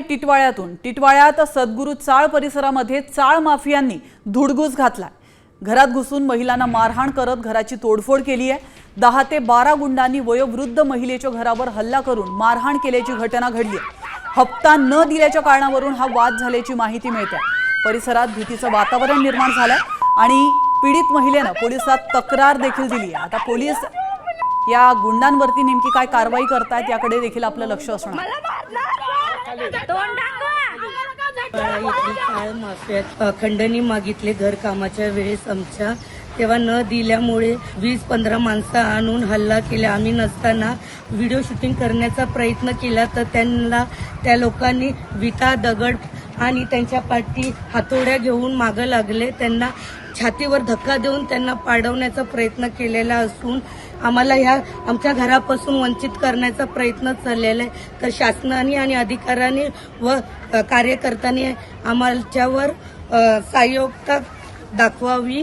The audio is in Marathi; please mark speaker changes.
Speaker 1: टिटवाळ्यातून। टिटवाळ्यात सद्गुरू चाळ परिसरामध्ये चाळ माफियांनी धुडगूस घातला। घरात घुसून महिलांना मारहाण करत घराची तोडफोड केली आहे। 10 ते 12 गुंडांनी वयोवृद्ध महिलेच्या घरावर हल्ला करून मारहाण केल्याची घटना घडली आहे। हप्ता न दिल्याच्या कारणावरून हा वाद झाल्याची माहिती मिळते। परिसरात भीतीचं वातावरण निर्माण झालंय आणि पीडित महिलेने पोलिसात तक्रार देखील दिली आहे। आता पोलीस या गुंडांवरती नेमकी काय कारवाई करतायत याकडे देखील आपलं लक्ष असणार।
Speaker 2: खंडणी मागितले घर कामाच्या वेळेस आमच्या, तेव्हा न दिल्यामुळे 20-15 माणसं आणून हल्ला केला। आम्ही नसताना व्हिडिओ शूटिंग करण्याचा प्रयत्न केला तर त्यांना त्या लोकांनी विटा दगड आणि त्यांच्या पाठी हातोड्या घेऊन मागं लागले। त्यांना छातीवर धक्का देऊन त्यांना पाडवण्याचा प्रयत्न केलेला असून आम्हाला ह्या आमच्या घरापासून वंचित करण्याचा प्रयत्न चाललेला आहे। तर शासनाने आणि अधिकाऱ्यांनी व कार्यकर्त्यांनी आमच्यावर सहाय्यकता दाखवावी।